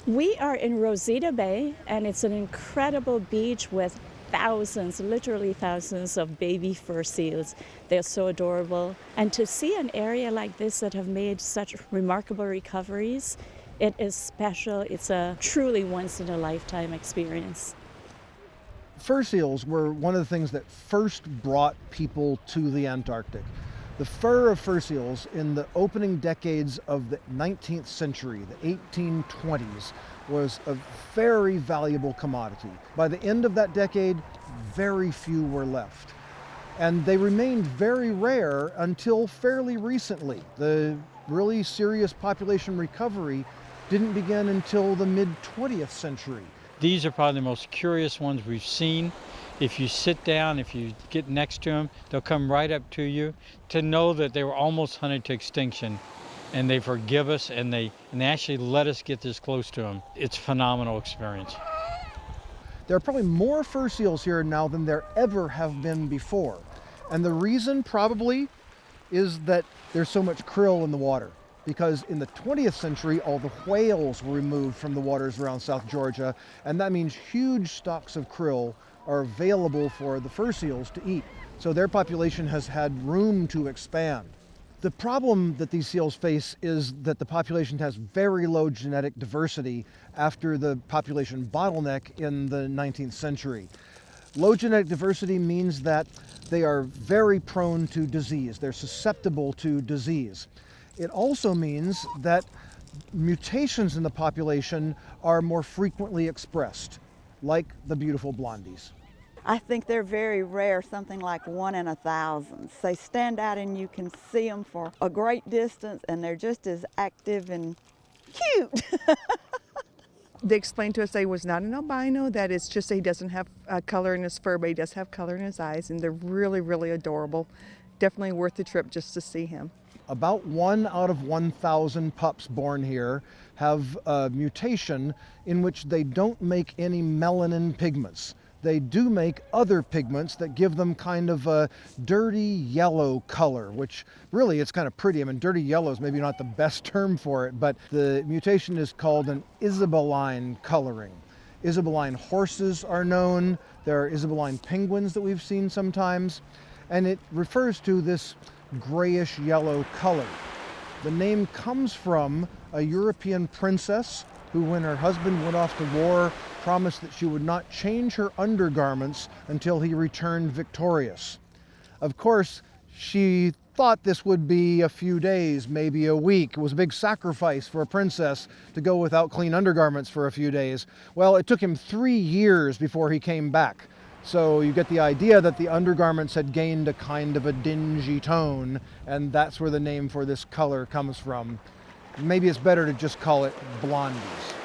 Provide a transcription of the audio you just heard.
We are in Rosita Bay, and it's an incredible beach with thousands, literally thousands of baby fur seals. They're so adorable. And to see an area like this that have made such remarkable recoveries, it is special. It's a truly once-in-a-lifetime experience. Fur seals were one of the things that first brought people to the Antarctic. The fur of fur seals in the opening decades of the 19th century, the 1820s, was a very valuable commodity. By the end of that decade, very few were left. And they remained very rare until fairly recently. The really serious population recovery didn't begin until the mid-20th century. These are probably the most curious ones we've seen. If you sit down, if you get next to them, they'll come right up to you. To know that they were almost hunted to extinction and they forgive us and they actually let us get this close to them. It's a phenomenal experience. There are probably more fur seals here now than there ever have been before. And the reason probably is that there's so much krill in the water. Because in the 20th century, all the whales were removed from the waters around South Georgia, and that means huge stocks of krill are available for the fur seals to eat. So their population has had room to expand. The problem that these seals face is that the population has very low genetic diversity after the population bottleneck in the 19th century. Low genetic diversity means that they are very prone to disease. They're susceptible to disease. It also means that mutations in the population are more frequently expressed, like the beautiful blondies. I think they're very rare, something like 1 in 1,000. They stand out and you can see them for a great distance, and they're just as active and cute. They explained to us that he was not an albino, that it's just that he doesn't have color in his fur, but he does have color in his eyes, and they're really, really adorable. Definitely worth the trip just to see him. About 1 out of 1,000 pups born here have a mutation in which they don't make any melanin pigments. They do make other pigments that give them kind of a dirty yellow color, which really it's kind of pretty. I mean, dirty yellow is maybe not the best term for it, but the mutation is called an Isabeline coloring. Isabeline horses are known. There are Isabeline penguins that we've seen sometimes, and it refers to this grayish yellow color. The name comes from a European princess who, when her husband went off to war, promised that she would not change her undergarments until he returned victorious. Of course, she thought this would be a few days, maybe a week. It was a big sacrifice for a princess to go without clean undergarments for a few days. Well, it took him 3 years before he came back. So you get the idea that the undergarments had gained a kind of a dingy tone, and that's where the name for this color comes from. Maybe it's better to just call it blondies.